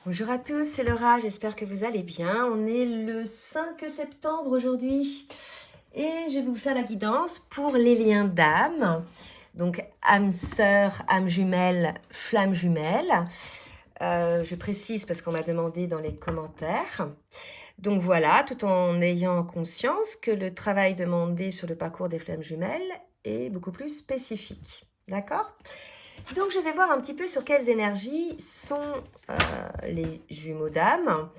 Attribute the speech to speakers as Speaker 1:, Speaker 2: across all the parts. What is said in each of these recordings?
Speaker 1: Bonjour à tous, c'est Laura, j'espère que vous allez bien. On est le 5 septembre aujourd'hui et je vais vous faire la guidance pour les liens d'âme. Donc âme sœur, âme jumelle, flamme jumelle. Je précise parce qu'on m'a demandé dans les commentaires. Donc voilà, tout en ayant conscience que le travail demandé sur le parcours des flammes jumelles est beaucoup plus spécifique. D'accord ? Donc je vais voir un petit peu sur quelles énergies sont les jumeaux d'âme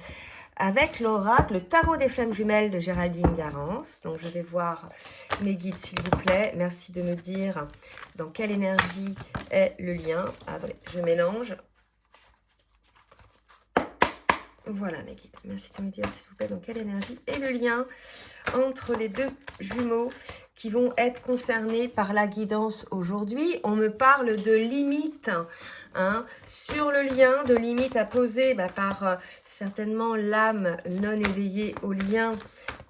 Speaker 1: avec l'oracle, le tarot des flammes jumelles de Géraldine Garance. Donc je vais voir mes guides s'il vous plaît. Merci de me dire dans quelle énergie est le lien. Attendez, je mélange. Voilà mes guides. Merci de me dire s'il vous plaît dans quelle énergie est le lien entre les deux jumeaux qui vont être concernés par la guidance aujourd'hui. On me parle de limites sur le lien, de limites à poser par certainement l'âme non éveillée au lien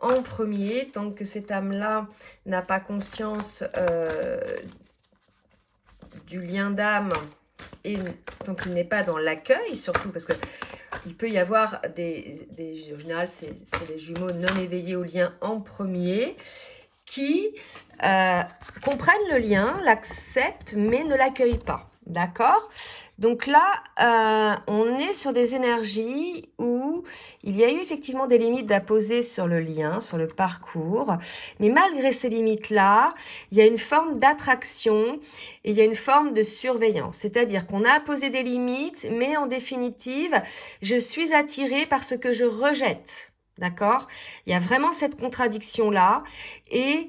Speaker 1: en premier, tant que cette âme-là n'a pas conscience du lien d'âme et tant qu'il n'est pas dans l'accueil, surtout parce que il peut y avoir en général, c'est les jumeaux non éveillés au lien en premier qui comprennent le lien, l'acceptent, mais ne l'accueillent pas. D'accord ? Donc là, on est sur des énergies où il y a eu effectivement des limites à poser sur le lien, sur le parcours. Mais malgré ces limites-là, il y a une forme d'attraction et il y a une forme de surveillance. C'est-à-dire qu'on a posé des limites, mais en définitive, je suis attirée par ce que je rejette. D'accord ? Il y a vraiment cette contradiction-là. Et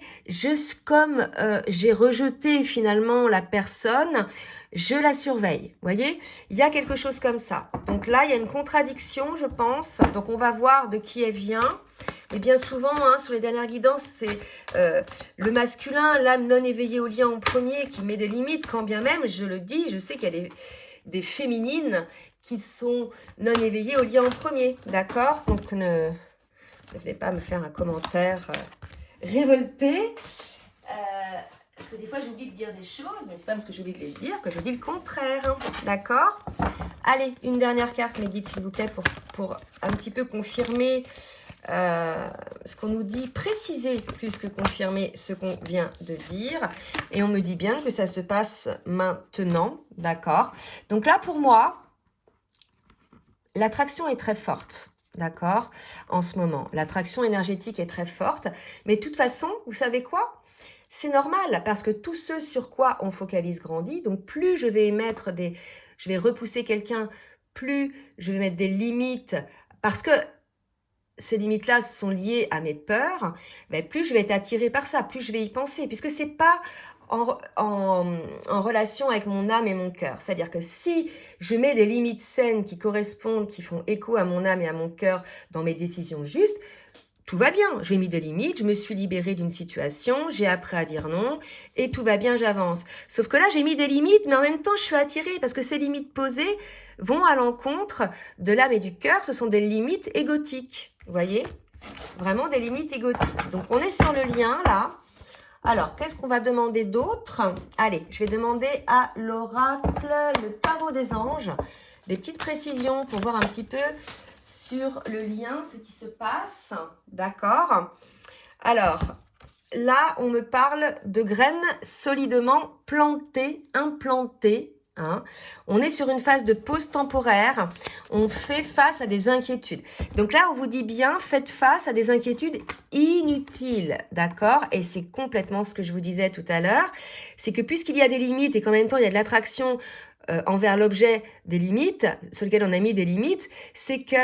Speaker 1: comme j'ai rejeté finalement la personne, je la surveille. Vous voyez ? Il y a quelque chose comme ça. Donc là, il y a une contradiction, je pense. Donc on va voir de qui elle vient. Et bien souvent, sur les dernières guidances, c'est le masculin, l'âme non éveillée au lien en premier, qui met des limites, quand bien même, je le dis, je sais qu'il y a des féminines qui sont non éveillées au lien en premier. D'accord ? Donc ne venez pas me faire un commentaire révolté. Parce que des fois, j'oublie de dire des choses, mais c'est pas parce que j'oublie de les dire que je dis le contraire. D'accord ? Allez, une dernière carte, mes guides, s'il vous plaît, pour un petit peu confirmer ce qu'on nous dit, préciser plus que confirmer ce qu'on vient de dire. Et on me dit bien que ça se passe maintenant. D'accord ? Donc là, pour moi, l'attraction est très forte. D'accord ? En ce moment, l'attraction énergétique est très forte. Mais de toute façon, vous savez quoi ? C'est normal, parce que tout ce sur quoi on focalise grandit. Donc, plus je vais je vais repousser quelqu'un, plus je vais mettre des limites, parce que ces limites-là sont liées à mes peurs, mais plus je vais être attirée par ça, plus je vais y penser, puisque c'est pas en relation avec mon âme et mon cœur. C'est-à-dire que si je mets des limites saines qui correspondent, qui font écho à mon âme et à mon cœur dans mes décisions justes, tout va bien, j'ai mis des limites, je me suis libérée d'une situation, j'ai appris à dire non, et tout va bien, j'avance. Sauf que là, j'ai mis des limites, mais en même temps, je suis attirée, parce que ces limites posées vont à l'encontre de l'âme et du cœur, ce sont des limites égotiques, vous voyez ? Vraiment des limites égotiques. Donc, on est sur le lien, là. Alors, qu'est-ce qu'on va demander d'autre ? Allez, je vais demander à l'oracle, le tarot des anges, des petites précisions pour voir un petit peu sur le lien, ce qui se passe, d'accord ? Alors, là, on me parle de graines solidement plantées, implantées. On est sur une phase de pause temporaire. On fait face à des inquiétudes. Donc là, on vous dit bien, faites face à des inquiétudes inutiles, d'accord ? Et c'est complètement ce que je vous disais tout à l'heure. C'est que puisqu'il y a des limites et qu'en même temps, il y a de l'attraction envers l'objet des limites, sur lequel on a mis des limites, c'est que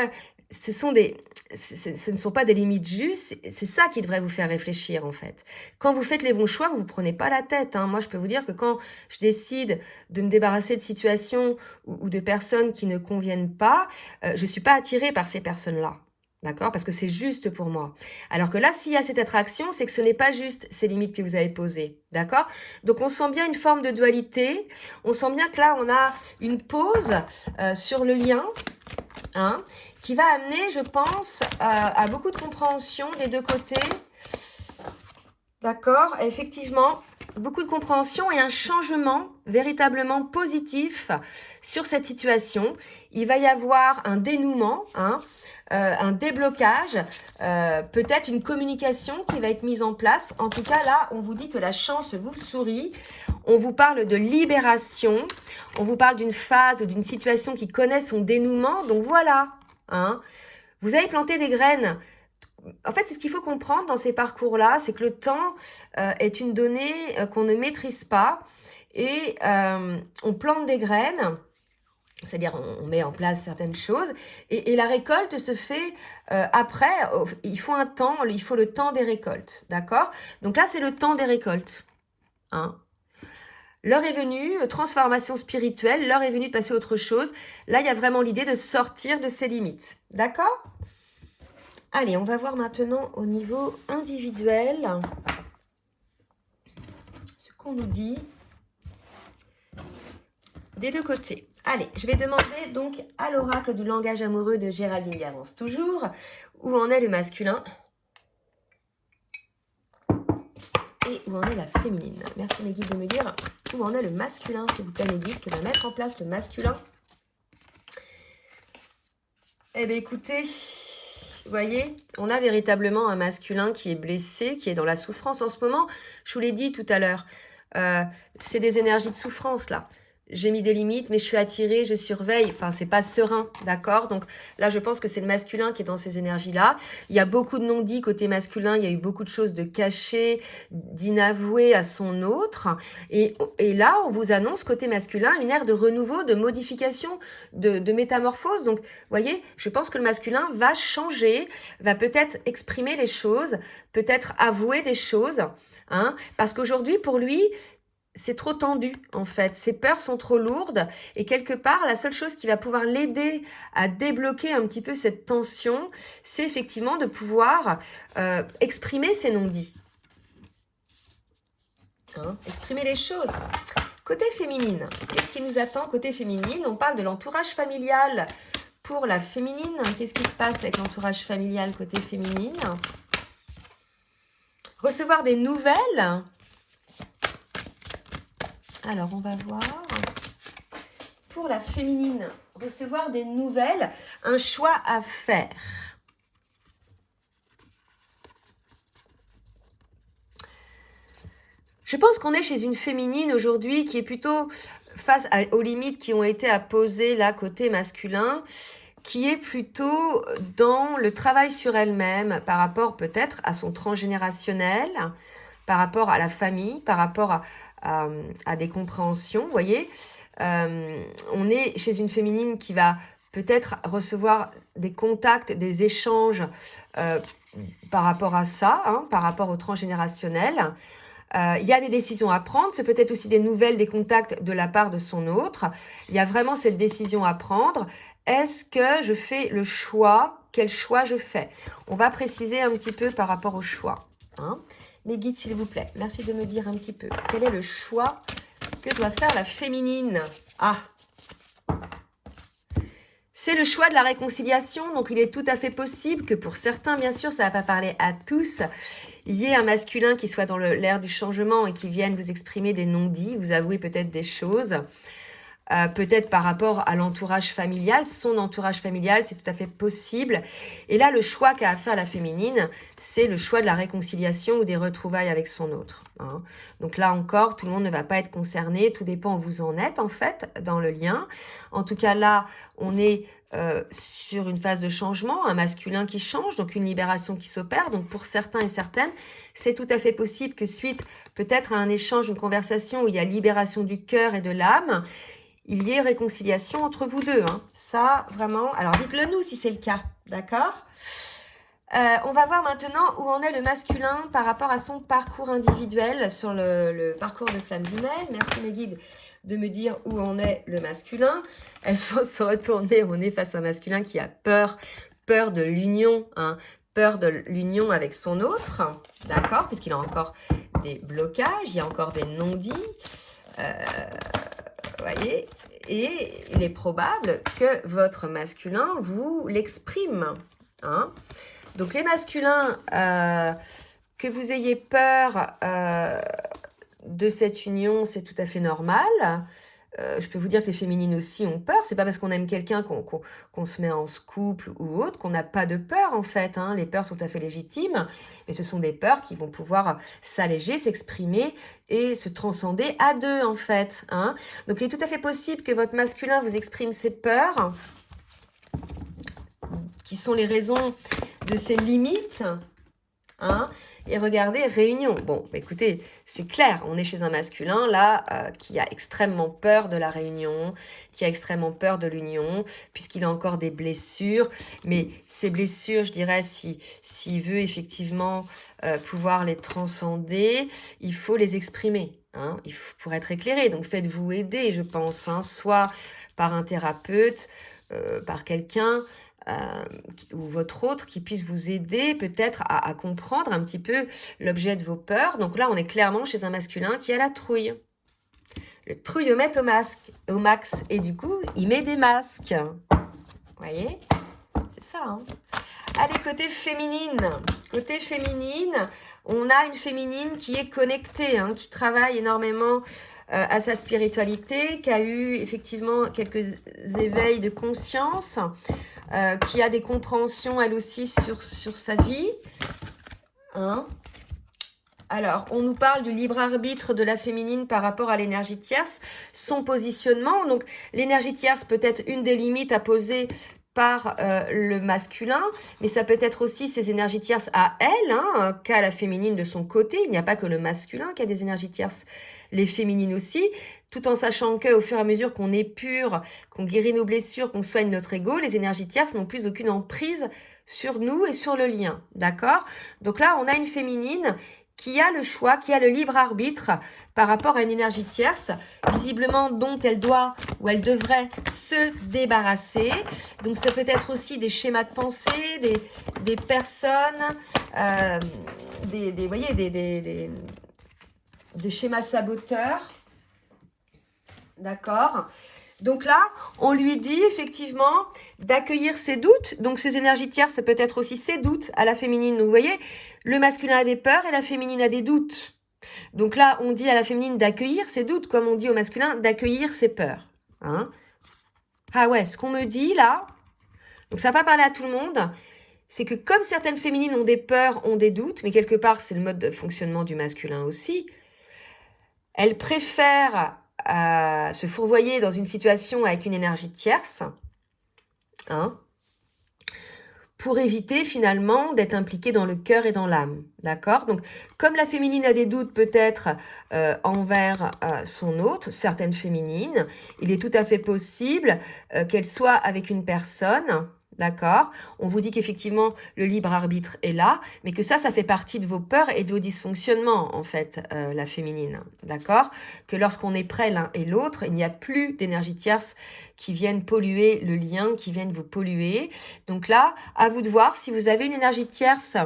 Speaker 1: ce ne sont pas des limites justes, c'est ça qui devrait vous faire réfléchir en fait. Quand vous faites les bons choix, vous ne vous prenez pas la tête. Moi, je peux vous dire que quand je décide de me débarrasser de situations ou de personnes qui ne conviennent pas, je ne suis pas attirée par ces personnes-là. D'accord ? Parce que c'est juste pour moi. Alors que là, s'il y a cette attraction, c'est que ce n'est pas juste ces limites que vous avez posées. D'accord ? Donc, on sent bien une forme de dualité. On sent bien que là, on a une pause sur le lien, qui va amener, je pense, à beaucoup de compréhension des deux côtés. D'accord ? Effectivement, beaucoup de compréhension et un changement véritablement positif sur cette situation. Il va y avoir un dénouement, hein, un déblocage, peut-être une communication qui va être mise en place. En tout cas, là, on vous dit que la chance vous sourit. On vous parle de libération. On vous parle d'une phase ou d'une situation qui connaît son dénouement. Donc voilà, hein. Vous avez planté des graines. En fait, c'est ce qu'il faut comprendre dans ces parcours-là, c'est que le temps est une donnée qu'on ne maîtrise pas et on plante des graines. C'est-à-dire, on met en place certaines choses et la récolte se fait après. Il faut un temps, il faut le temps des récoltes, d'accord? Donc là, c'est le temps des récoltes. Hein. L'heure est venue, transformation spirituelle, l'heure est venue de passer à autre chose. Là, il y a vraiment l'idée de sortir de ses limites, d'accord? Allez, on va voir maintenant au niveau individuel ce qu'on nous dit des deux côtés. Allez, je vais demander donc à l'oracle du langage amoureux de Géraldine Garance, toujours, où en est le masculin et où en est la féminine. Merci mes guides de me dire où en est le masculin, s'il vous plaît mes guides, que va mettre en place le masculin. Eh bien écoutez, vous voyez, on a véritablement un masculin qui est blessé, qui est dans la souffrance en ce moment. Je vous l'ai dit tout à l'heure, c'est des énergies de souffrance là. J'ai mis des limites, mais je suis attirée, je surveille. Enfin, c'est pas serein, d'accord? Donc là, je pense que c'est le masculin qui est dans ces énergies-là. Il y a beaucoup de non-dits côté masculin. Il y a eu beaucoup de choses de cachées, d'inavouées à son autre. Et là, on vous annonce côté masculin une ère de renouveau, de modification, de métamorphose. Donc, vous voyez, je pense que le masculin va changer, va peut-être exprimer les choses, peut-être avouer des choses. Hein, parce qu'aujourd'hui, pour lui, c'est trop tendu en fait, ses peurs sont trop lourdes et quelque part la seule chose qui va pouvoir l'aider à débloquer un petit peu cette tension, c'est effectivement de pouvoir exprimer ses non-dits. Hein, exprimer les choses. Côté féminine, qu'est-ce qui nous attend côté féminine? On parle de l'entourage familial pour la féminine. Qu'est-ce qui se passe avec l'entourage familial côté féminine? Recevoir des nouvelles. Alors, on va voir. Pour la féminine, recevoir des nouvelles, un choix à faire. Je pense qu'on est chez une féminine aujourd'hui qui est plutôt face aux limites qui ont été à poser là côté masculin, qui est plutôt dans le travail sur elle-même par rapport peut-être à son transgénérationnel, par rapport à la famille, par rapport à des compréhensions, vous voyez. On est chez une féminine qui va peut-être recevoir des contacts, des échanges par rapport à ça, hein, par rapport au transgénérationnel. Il y a des décisions à prendre, c'est peut-être aussi des nouvelles, des contacts de la part de son autre. Il y a vraiment cette décision à prendre. Est-ce que je fais le choix? Quel choix je fais? On va préciser un petit peu par rapport au choix. Hein. Mes guides, s'il vous plaît, merci de me dire un petit peu. Quel est le choix que doit faire la féminine? Ah, c'est le choix de la réconciliation, donc il est tout à fait possible que pour certains, bien sûr, ça ne va pas parler à tous, il y ait un masculin qui soit dans l'ère du changement et qui vienne vous exprimer des non-dits, vous avouer peut-être des choses, peut-être par rapport à l'entourage familial, son entourage familial, c'est tout à fait possible. Et là, le choix qu'a à faire la féminine, c'est le choix de la réconciliation ou des retrouvailles avec son autre. Hein. Donc là encore, tout le monde ne va pas être concerné, tout dépend où vous en êtes en fait dans le lien. En tout cas là, on est sur une phase de changement, un masculin qui change, donc une libération qui s'opère. Donc pour certains et certaines, c'est tout à fait possible que suite peut-être à un échange, une conversation où il y a libération du cœur et de l'âme, il y ait réconciliation entre vous deux. Hein. Ça, vraiment, alors dites-le nous si c'est le cas, d'accord? On va voir maintenant où en est le masculin par rapport à son parcours individuel sur le parcours de flamme jumelle. Merci mes guides de me dire où en est le masculin. Elles sont retournées, on est face à un masculin qui a peur de l'union, hein, peur de l'union avec son autre, d'accord? Puisqu'il a encore des blocages, il y a encore des non-dits. Voyez, et il est probable que votre masculin vous l'exprime. Hein. Donc les masculins, que vous ayez peur de cette union, c'est tout à fait normal. Je peux vous dire que les féminines aussi ont peur. C'est pas parce qu'on aime quelqu'un qu'on se met en couple ou autre qu'on n'a pas de peur, en fait. Hein. Les peurs sont tout à fait légitimes, mais ce sont des peurs qui vont pouvoir s'alléger, s'exprimer et se transcender à deux, en fait. Hein. Donc, il est tout à fait possible que votre masculin vous exprime ses peurs, qui sont les raisons de ses limites. Hein. Et regardez, réunion. Bon, bah écoutez, c'est clair, on est chez un masculin, là, qui a extrêmement peur de la réunion, qui a extrêmement peur de l'union, puisqu'il a encore des blessures. Mais ces blessures, je dirais, s'il veut effectivement pouvoir les transcender, il faut les exprimer, hein, pour être éclairé. Donc, faites-vous aider, je pense, hein, soit par un thérapeute, par quelqu'un, ou votre autre qui puisse vous aider peut-être à comprendre un petit peu l'objet de vos peurs. Donc là, on est clairement chez un masculin qui a la trouille. Le trouillomètre au max. Et du coup, il met des masques. Vous voyez? C'est ça, hein. Allez, côté féminine. Côté féminine, on a une féminine qui est connectée, hein, qui travaille énormément à sa spiritualité, qui a eu effectivement quelques éveils de conscience, qui a des compréhensions elle aussi sur sa vie. Hein. Alors, on nous parle du libre arbitre de la féminine par rapport à l'énergie tierce, son positionnement. Donc, l'énergie tierce peut être une des limites à poser par le masculin, mais ça peut être aussi ses énergies tierces à elle, hein, qu'a la féminine de son côté. Il n'y a pas que le masculin qui a des énergies tierces, les féminines aussi, tout en sachant qu'au fur et à mesure qu'on épure, qu'on guérit nos blessures, qu'on soigne notre ego, les énergies tierces n'ont plus aucune emprise sur nous et sur le lien, d'accord? Donc là, on a une féminine qui a le choix, qui a le libre arbitre par rapport à une énergie tierce, visiblement dont elle doit ou elle devrait se débarrasser. Donc ça peut être aussi des schémas de pensée, des personnes, vous voyez, des schémas saboteurs. D'accord? Donc là, on lui dit effectivement d'accueillir ses doutes. Donc ces énergies tierces, ça peut être aussi ses doutes à la féminine. Donc vous voyez, le masculin a des peurs et la féminine a des doutes. Donc là, on dit à la féminine d'accueillir ses doutes, comme on dit au masculin d'accueillir ses peurs. Hein? Ah ouais, ce qu'on me dit là, donc ça va pas parler à tout le monde, c'est que comme certaines féminines ont des peurs, ont des doutes, mais quelque part c'est le mode de fonctionnement du masculin aussi, elles préfèrent se fourvoyer dans une situation avec une énergie tierce, hein, pour éviter finalement d'être impliquée dans le cœur et dans l'âme, d'accord? Donc, comme la féminine a des doutes peut-être envers son hôte, certaines féminines, il est tout à fait possible qu'elle soit avec une personne. D'accord? On vous dit qu'effectivement, le libre arbitre est là, mais que ça fait partie de vos peurs et de vos dysfonctionnements, en fait, la féminine. D'accord? Que lorsqu'on est prêt l'un et l'autre, il n'y a plus d'énergie tierce qui viennent polluer le lien, qui viennent vous polluer. Donc là, à vous de voir si vous avez une énergie tierce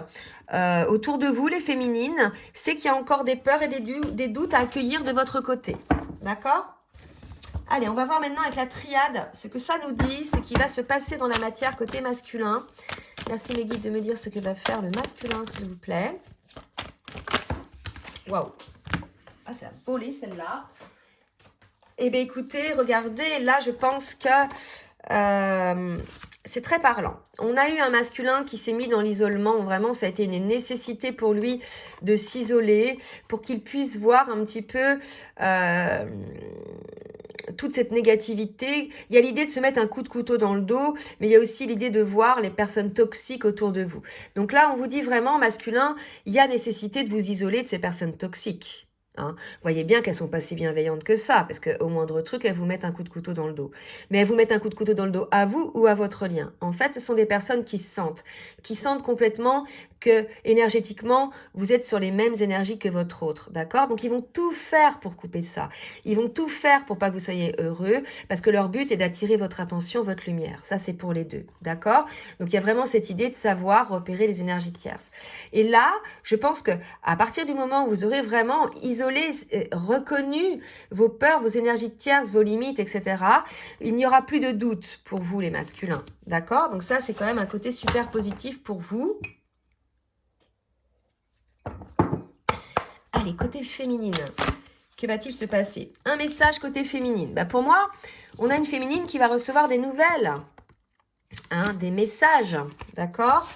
Speaker 1: autour de vous, les féminines, c'est qu'il y a encore des peurs et des doutes à accueillir de votre côté. D'accord? Allez, on va voir maintenant avec la triade ce que ça nous dit, ce qui va se passer dans la matière côté masculin. Merci mes guides de me dire ce que va faire le masculin, s'il vous plaît. Waouh! Ah, ça a volé celle-là. Eh bien, écoutez, regardez, là, je pense que c'est très parlant. On a eu un masculin qui s'est mis dans l'isolement. Vraiment, ça a été une nécessité pour lui de s'isoler, pour qu'il puisse voir un petit peu toute cette négativité. Il y a l'idée de se mettre un coup de couteau dans le dos, mais il y a aussi l'idée de voir les personnes toxiques autour de vous. Donc là, on vous dit vraiment, masculin, il y a nécessité de vous isoler de ces personnes toxiques. Hein. Voyez bien qu'elles sont pas si bienveillantes que ça, parce qu'au moindre truc, elles vous mettent un coup de couteau dans le dos. Mais elles vous mettent un coup de couteau dans le dos à vous ou à votre lien. En fait, ce sont des personnes qui sentent complètement que énergétiquement, vous êtes sur les mêmes énergies que votre autre, d'accord? Donc, ils vont tout faire pour couper ça. Ils vont tout faire pour pas que vous soyez heureux, parce que leur but est d'attirer votre attention, votre lumière. Ça, c'est pour les deux, d'accord? Donc, il y a vraiment cette idée de savoir repérer les énergies tierces. Et là, je pense que à partir du moment où vous aurez vraiment isolé, reconnu vos peurs, vos énergies tierces, vos limites, etc., il n'y aura plus de doute pour vous, les masculins, d'accord? Donc ça, c'est quand même un côté super positif pour vous. Allez, côté féminine. Que va-t-il se passer? Un message côté féminine. Bah pour moi, on a une féminine qui va recevoir des nouvelles, hein, des messages, d'accord?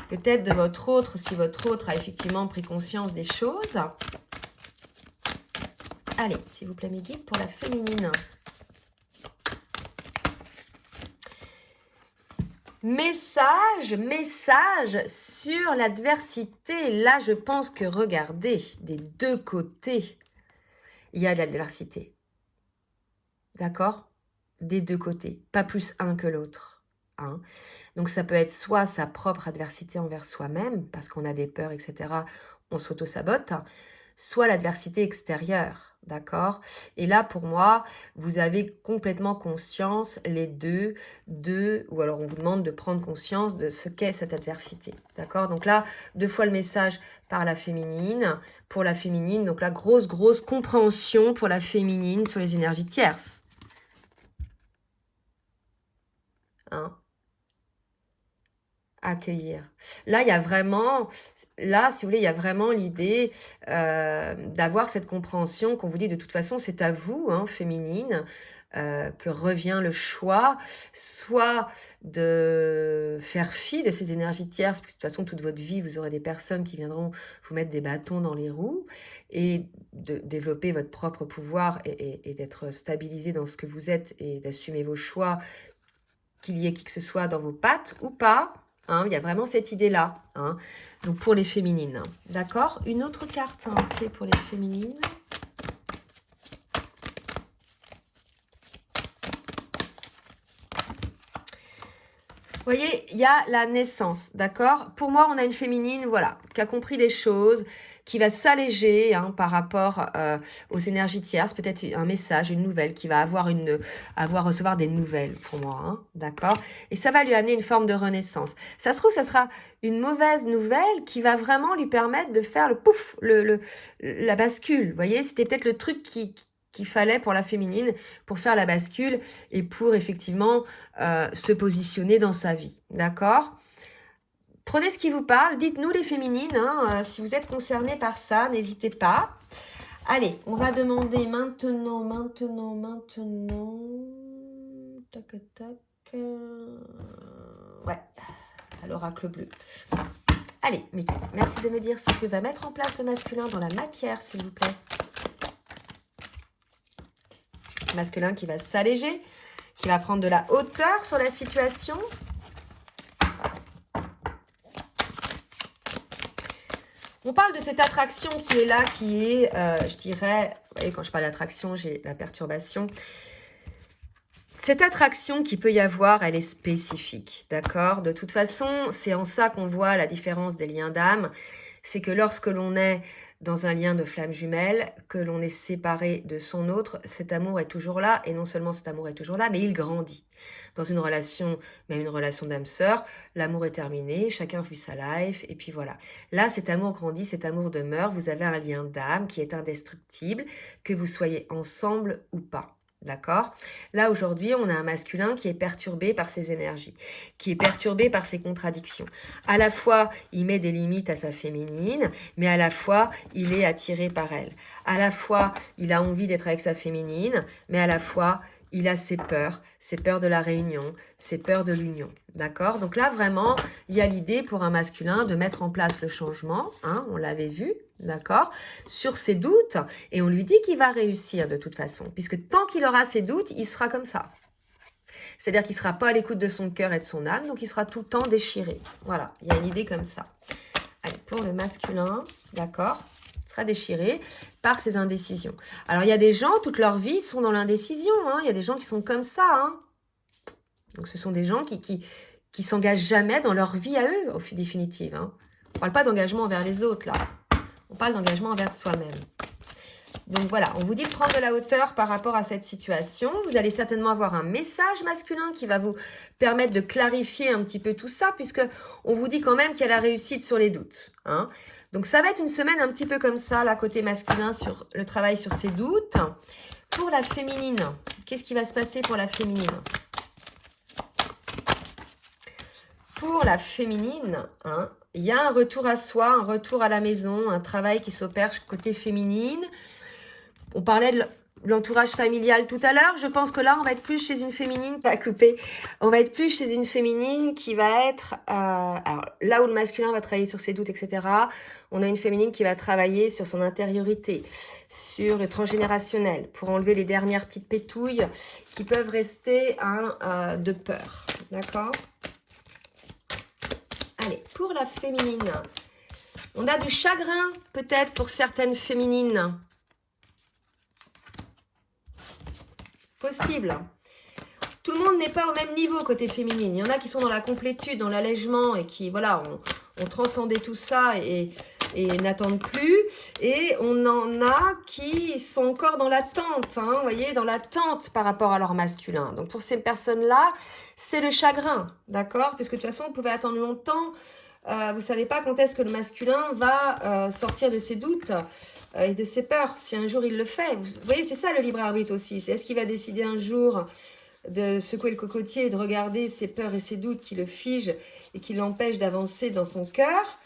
Speaker 1: Peut-être de votre autre, si votre autre a effectivement pris conscience des choses. Allez, s'il vous plaît, mes guides, pour la féminine. Message sur l'adversité. Là, je pense que, regardez, des deux côtés, il y a de l'adversité. D'accord? Des deux côtés, pas plus un que l'autre. Hein? Donc, ça peut être soit sa propre adversité envers soi-même, parce qu'on a des peurs, etc., on s'auto-sabote, soit l'adversité extérieure. D'accord? Et là, pour moi, vous avez complètement conscience, les deux, ou alors on vous demande de prendre conscience de ce qu'est cette adversité. D'accord? Donc là, 2 fois le message par la féminine, pour la féminine. Donc là, grosse compréhension pour la féminine sur les énergies tierces. Hein? Accueillir. Là, il y a vraiment, là, si vous voulez, il y a vraiment l'idée d'avoir cette compréhension qu'on vous dit de toute façon, c'est à vous, hein, féminine, que revient le choix, soit de faire fi de ces énergies tierces, parce que de toute façon, toute votre vie, vous aurez des personnes qui viendront vous mettre des bâtons dans les roues, et de développer votre propre pouvoir et d'être stabilisé dans ce que vous êtes et d'assumer vos choix, qu'il y ait qui que ce soit dans vos pattes ou pas. Hein, il y a vraiment cette idée-là. Hein. Donc, pour les féminines. D'accord? Une autre carte, hein, ok, pour les féminines. Vous voyez, il y a la naissance, d'accord? Pour moi, on a une féminine, voilà, qui a compris des choses, qui va s'alléger hein, par rapport aux énergies tierces, peut-être un message, une nouvelle, qui va recevoir des nouvelles pour moi, hein, d'accord? Et ça va lui amener une forme de renaissance. Ça se trouve, ça sera une mauvaise nouvelle qui va vraiment lui permettre de faire le pouf, la bascule, vous voyez? C'était peut-être le truc qu'il fallait pour la féminine, pour faire la bascule et pour effectivement se positionner dans sa vie, d'accord? Prenez ce qui vous parle, dites-nous les féminines, hein, si vous êtes concernés par ça, n'hésitez pas. Allez, on va demander maintenant, tac, ouais, à l'oracle bleu. Allez, mes guides, merci de me dire ce que va mettre en place le masculin dans la matière, s'il vous plaît. Masculin qui va s'alléger, qui va prendre de la hauteur sur la situation. On parle de cette attraction qui est là, qui est, je dirais, vous voyez, quand je parle d'attraction, j'ai la perturbation. Cette attraction qu'il peut y avoir, elle est spécifique, d'accord? De toute façon, c'est en ça qu'on voit la différence des liens d'âme. C'est que lorsque l'on est dans un lien de flamme jumelle, que l'on est séparé de son autre, cet amour est toujours là, et non seulement cet amour est toujours là, mais il grandit. Dans une relation, même une relation d'âme sœur, l'amour est terminé, chacun vit sa life, et puis voilà. Là, cet amour grandit, cet amour demeure, vous avez un lien d'âme qui est indestructible, que vous soyez ensemble ou pas. D'accord? Là, aujourd'hui, on a un masculin qui est perturbé par ses énergies, qui est perturbé par ses contradictions. À la fois, il met des limites à sa féminine, mais à la fois, il est attiré par elle. À la fois, il a envie d'être avec sa féminine, mais à la fois, il a ses peurs de la réunion, ses peurs de l'union. D'accord? Donc là, vraiment, il y a l'idée pour un masculin de mettre en place le changement, hein, on l'avait vu, d'accord, sur ses doutes, et on lui dit qu'il va réussir de toute façon, puisque tant qu'il aura ses doutes, il sera comme ça. C'est-à-dire qu'il ne sera pas à l'écoute de son cœur et de son âme, donc il sera tout le temps déchiré. Voilà, il y a une idée comme ça. Allez, pour le masculin, d'accord, il sera déchiré par ses indécisions. Alors, il y a des gens, toute leur vie, sont dans l'indécision. Hein, il y a des gens qui sont comme ça. Hein. Donc, ce sont des gens qui s'engagent jamais dans leur vie à eux, au définitive. Hein. On ne parle pas d'engagement envers les autres, là. On parle d'engagement envers soi-même. Donc voilà, on vous dit de prendre de la hauteur par rapport à cette situation. Vous allez certainement avoir un message masculin qui va vous permettre de clarifier un petit peu tout ça, puisque on vous dit quand même qu'il y a la réussite sur les doutes. Hein. Donc ça va être une semaine un petit peu comme ça, là, côté masculin, sur le travail sur ses doutes. Pour la féminine, qu'est-ce qui va se passer pour la féminine? Pour la féminine, hein, il y a un retour à soi, un retour à la maison, un travail qui s'opère côté féminine. On parlait de l'entourage familial tout à l'heure. Je pense que là, on va être plus chez une féminine, pas coupé. On va être plus chez une féminine qui va être... alors, là où le masculin va travailler sur ses doutes, etc., on a une féminine qui va travailler sur son intériorité, sur le transgénérationnel, pour enlever les dernières petites pétouilles qui peuvent rester de peur. D'accord? Allez, pour la féminine, on a du chagrin, peut-être, pour certaines féminines. Possible. Tout le monde n'est pas au même niveau côté féminine. Il y en a qui sont dans la complétude, dans l'allègement et qui, voilà, ont transcendé tout ça et n'attendent plus. Et on en a qui sont encore dans l'attente, hein, vous voyez, dans l'attente par rapport à leur masculin. Donc pour ces personnes-là, c'est le chagrin, d'accord? Puisque de toute façon, vous pouvez attendre longtemps. Vous ne savez pas quand est-ce que le masculin va sortir de ses doutes et de ses peurs, si un jour il le fait. Vous voyez, c'est ça le libre arbitre aussi. C'est est-ce qu'il va décider un jour de secouer le cocotier et de regarder ses peurs et ses doutes qui le figent et qui l'empêchent d'avancer dans son cœur,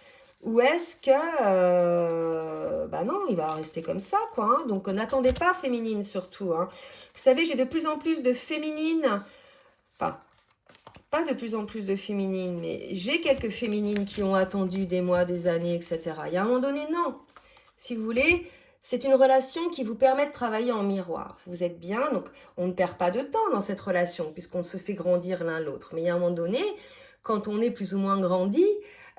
Speaker 1: ou est-ce que, bah non, il va rester comme ça, quoi. Hein. Donc n'attendez pas féminine surtout. Hein. Vous savez, j'ai de plus en plus de féminines, enfin, pas de plus en plus de féminines, mais j'ai quelques féminines qui ont attendu des mois, des années, etc. Il y a un moment donné, non. Si vous voulez, c'est une relation qui vous permet de travailler en miroir. Vous êtes bien, donc on ne perd pas de temps dans cette relation, puisqu'on se fait grandir l'un l'autre. Mais il y a un moment donné, quand on est plus ou moins grandi,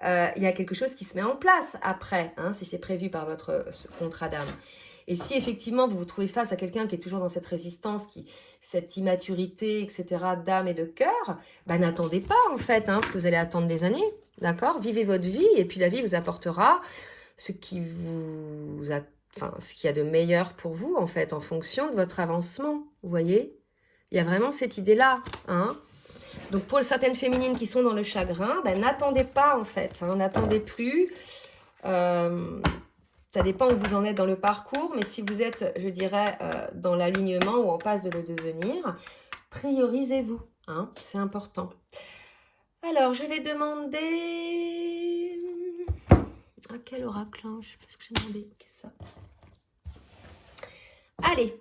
Speaker 1: il y a quelque chose qui se met en place après, hein, si c'est prévu par votre contrat d'âme. Et si effectivement vous vous trouvez face à quelqu'un qui est toujours dans cette résistance, cette immaturité, etc., d'âme et de cœur, bah, n'attendez pas en fait, hein, parce que vous allez attendre des années, d'accord? Vivez votre vie et puis la vie vous apportera ce qui ce qu'il y a de meilleur pour vous en fait, en fonction de votre avancement, vous voyez? Il y a vraiment cette idée-là, hein? Donc pour certaines féminines qui sont dans le chagrin, ben, n'attendez pas en fait, hein, n'attendez plus. Ça dépend où vous en êtes dans le parcours, mais si vous êtes, je dirais, dans l'alignement ou en passe de le devenir, priorisez-vous, hein, c'est important. Alors, je vais demander... À quel oracle, hein, je sais pas ce que j'ai demandé. Qu'est-ce que ça? Allez,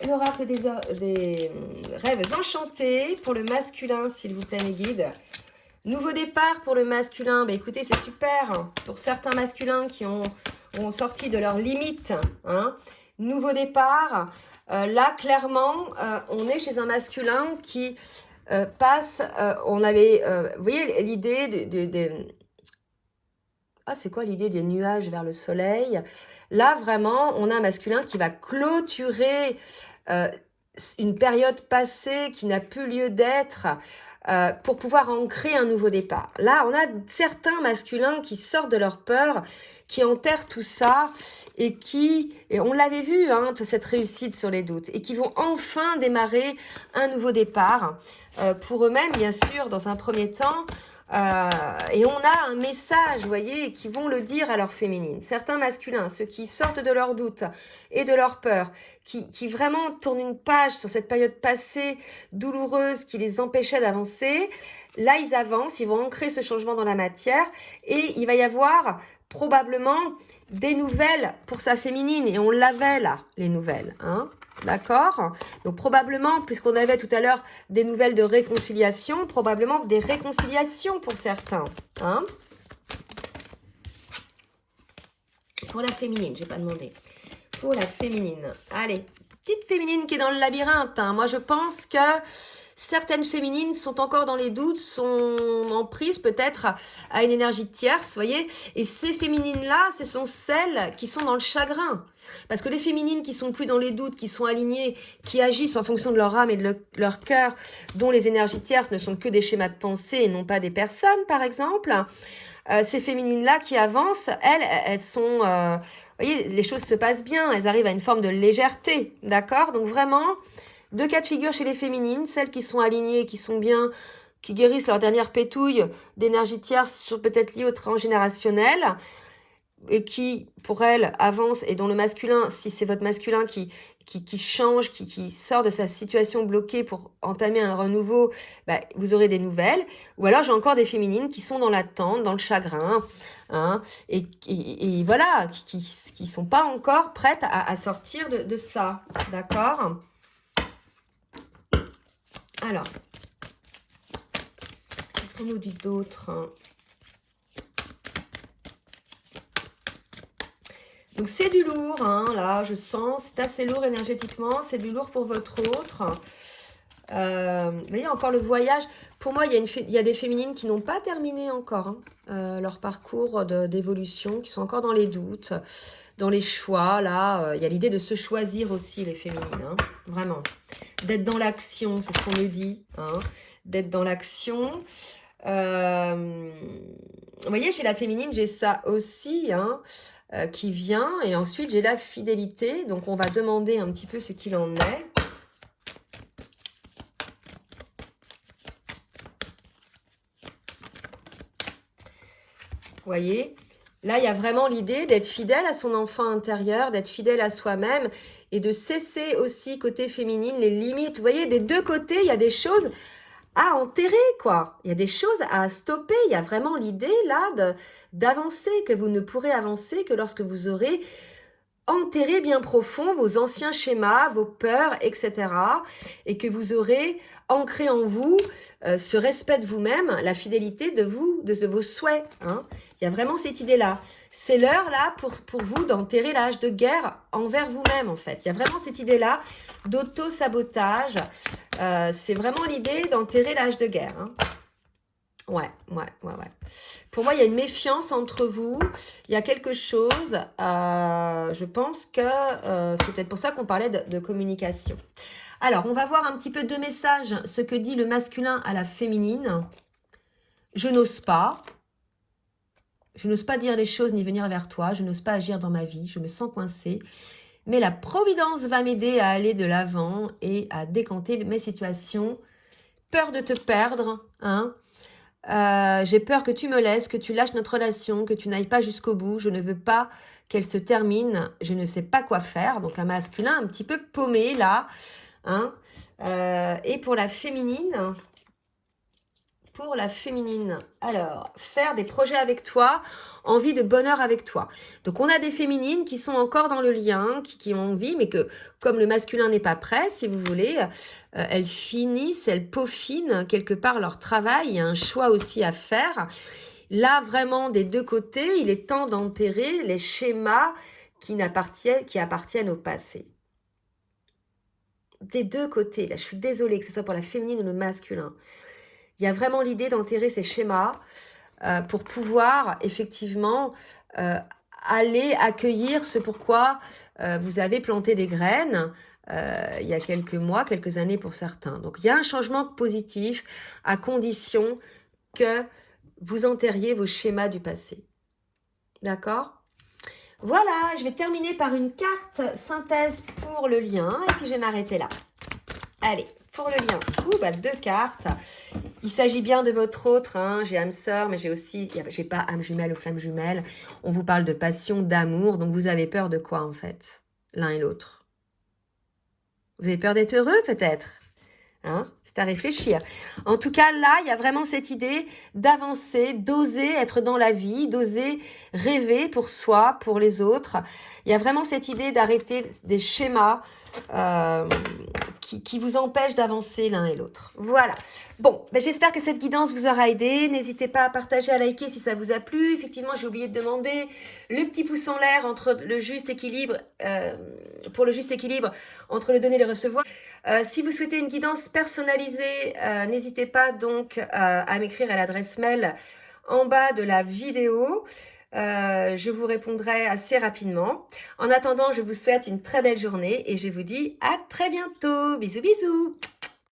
Speaker 1: l'oracle des rêves enchantés pour le masculin, s'il vous plaît, mes guides. Nouveau départ pour le masculin. Bah, écoutez, c'est super. Pour certains masculins qui ont sorti de leurs limites. Hein. Nouveau départ. Là, clairement, on est chez un masculin qui passe... on avait... vous voyez, l'idée ah, c'est quoi l'idée des nuages vers le soleil? Là, vraiment, on a un masculin qui va clôturer une période passée qui n'a plus lieu d'être pour pouvoir ancrer un nouveau départ. Là, on a certains masculins qui sortent de leur peur, qui enterrent tout ça et on l'avait vu, hein, toute cette réussite sur les doutes, et qui vont enfin démarrer un nouveau départ pour eux-mêmes, bien sûr, dans un premier temps. Et on a un message, vous voyez, qui vont le dire à leur féminine. Certains masculins, ceux qui sortent de leurs doutes et de leurs peurs, qui vraiment tournent une page sur cette période passée douloureuse qui les empêchait d'avancer, là ils avancent, ils vont ancrer ce changement dans la matière et il va y avoir probablement des nouvelles pour sa féminine. Et on l'avait là, les nouvelles, hein. D'accord? Donc probablement, puisqu'on avait tout à l'heure des nouvelles de réconciliation, probablement des réconciliations pour certains. Hein? Pour la féminine, j'ai pas demandé. Pour la féminine. Allez, petite féminine qui est dans le labyrinthe. Hein. Moi, je pense que certaines féminines sont encore dans les doutes, sont en prise peut-être à une énergie tierce, vous voyez. Et ces féminines-là, ce sont celles qui sont dans le chagrin. Parce que les féminines qui sont plus dans les doutes, qui sont alignées, qui agissent en fonction de leur âme et de leur cœur, dont les énergies tierces ne sont que des schémas de pensée et non pas des personnes, par exemple, ces féminines-là qui avancent, elles sont... vous voyez, les choses se passent bien, elles arrivent à une forme de légèreté, d'accord? Donc vraiment, deux cas de figure chez les féminines, celles qui sont alignées, qui sont bien, qui guérissent leur dernière pétouille d'énergie tierce, peut-être liée au transgénérationnel, et qui, pour elle, avance et dont le masculin, si c'est votre masculin qui change, qui sort de sa situation bloquée pour entamer un renouveau, bah, vous aurez des nouvelles. Ou alors, j'ai encore des féminines qui sont dans l'attente, dans le chagrin, hein, et voilà, qui sont pas encore prêtes à sortir de ça. D'accord? Alors, qu'est-ce qu'on nous dit d'autre? Donc c'est du lourd, hein, là, je sens, c'est assez lourd énergétiquement, c'est du lourd pour votre autre. Vous voyez, encore le voyage. Pour moi, il y a des féminines qui n'ont pas terminé encore hein, leur parcours d'évolution, qui sont encore dans les doutes, dans les choix. Là, il y a l'idée de se choisir aussi, les féminines, hein, vraiment. D'être dans l'action, c'est ce qu'on me dit, hein, d'être dans l'action. Vous voyez, chez la féminine, j'ai ça aussi, hein, qui vient. Et ensuite, j'ai la fidélité. Donc, on va demander un petit peu ce qu'il en est. Vous voyez, là, il y a vraiment l'idée d'être fidèle à son enfant intérieur, d'être fidèle à soi-même et de cesser aussi, côté féminine, les limites. Vous voyez, des deux côtés, il y a des choses à enterrer, quoi. Il y a des choses à stopper. Il y a vraiment l'idée, là, d'avancer, que vous ne pourrez avancer que lorsque vous aurez enterré bien profond vos anciens schémas, vos peurs, etc. Et que vous aurez ancré en vous ce respect de vous-même, la fidélité de vous, de vos souhaits. Hein. Il y a vraiment cette idée-là. C'est l'heure, là, pour vous d'enterrer l'âge de guerre envers vous-même, en fait. Il y a vraiment cette idée-là d'auto-sabotage. C'est vraiment l'idée d'enterrer l'âge de guerre. Hein. Ouais. Pour moi, il y a une méfiance entre vous. Il y a quelque chose. Je pense que c'est peut-être pour ça qu'on parlait de communication. Alors, on va voir un petit peu deux messages. Ce que dit le masculin à la féminine. Je n'ose pas. Je n'ose pas dire les choses ni venir vers toi. Je n'ose pas agir dans ma vie. Je me sens coincée. Mais la providence va m'aider à aller de l'avant et à décanter mes situations. Peur de te perdre, hein. J'ai peur que tu me laisses, que tu lâches notre relation, que tu n'ailles pas jusqu'au bout. Je ne veux pas qu'elle se termine. Je ne sais pas quoi faire. Donc un masculin un petit peu paumé là. Hein. Et pour la féminine, alors, faire des projets avec toi, envie de bonheur avec toi. Donc, on a des féminines qui sont encore dans le lien, qui ont envie, mais que, comme le masculin n'est pas prêt, si vous voulez, elles finissent, elles peaufinent quelque part leur travail. Il y a un choix aussi à faire. Là, vraiment, des deux côtés, il est temps d'enterrer les schémas qui appartiennent au passé. Des deux côtés, là, je suis désolée que ce soit pour la féminine ou le masculin. Il y a vraiment l'idée d'enterrer ces schémas pour pouvoir effectivement aller accueillir ce pourquoi vous avez planté des graines il y a quelques mois, quelques années pour certains. Donc il y a un changement positif à condition que vous enterriez vos schémas du passé. D'accord ? Voilà, je vais terminer par une carte synthèse pour le lien et puis je vais m'arrêter là. Allez, pour le lien, deux cartes. Il s'agit bien de votre autre, hein. J'ai âme sœur, mais j'ai pas âme jumelle ou flamme jumelle. On vous parle de passion, d'amour, donc vous avez peur de quoi en fait, l'un et l'autre? Vous avez peur d'être heureux peut-être, hein? C'est à réfléchir. En tout cas, là, il y a vraiment cette idée d'avancer, d'oser être dans la vie, d'oser rêver pour soi, pour les autres. Il y a vraiment cette idée d'arrêter des schémas qui vous empêchent d'avancer l'un et l'autre. Voilà. Bon, j'espère que cette guidance vous aura aidé. N'hésitez pas à partager, à liker si ça vous a plu. Effectivement, j'ai oublié de demander le petit pouce en l'air entre le juste équilibre, pour le juste équilibre entre le donner et le recevoir. Si vous souhaitez une guidance personnalisée, n'hésitez pas donc à m'écrire à l'adresse mail en bas de la vidéo. Je vous répondrai assez rapidement. En attendant, je vous souhaite une très belle journée et je vous dis à très bientôt. Bisous, bisous.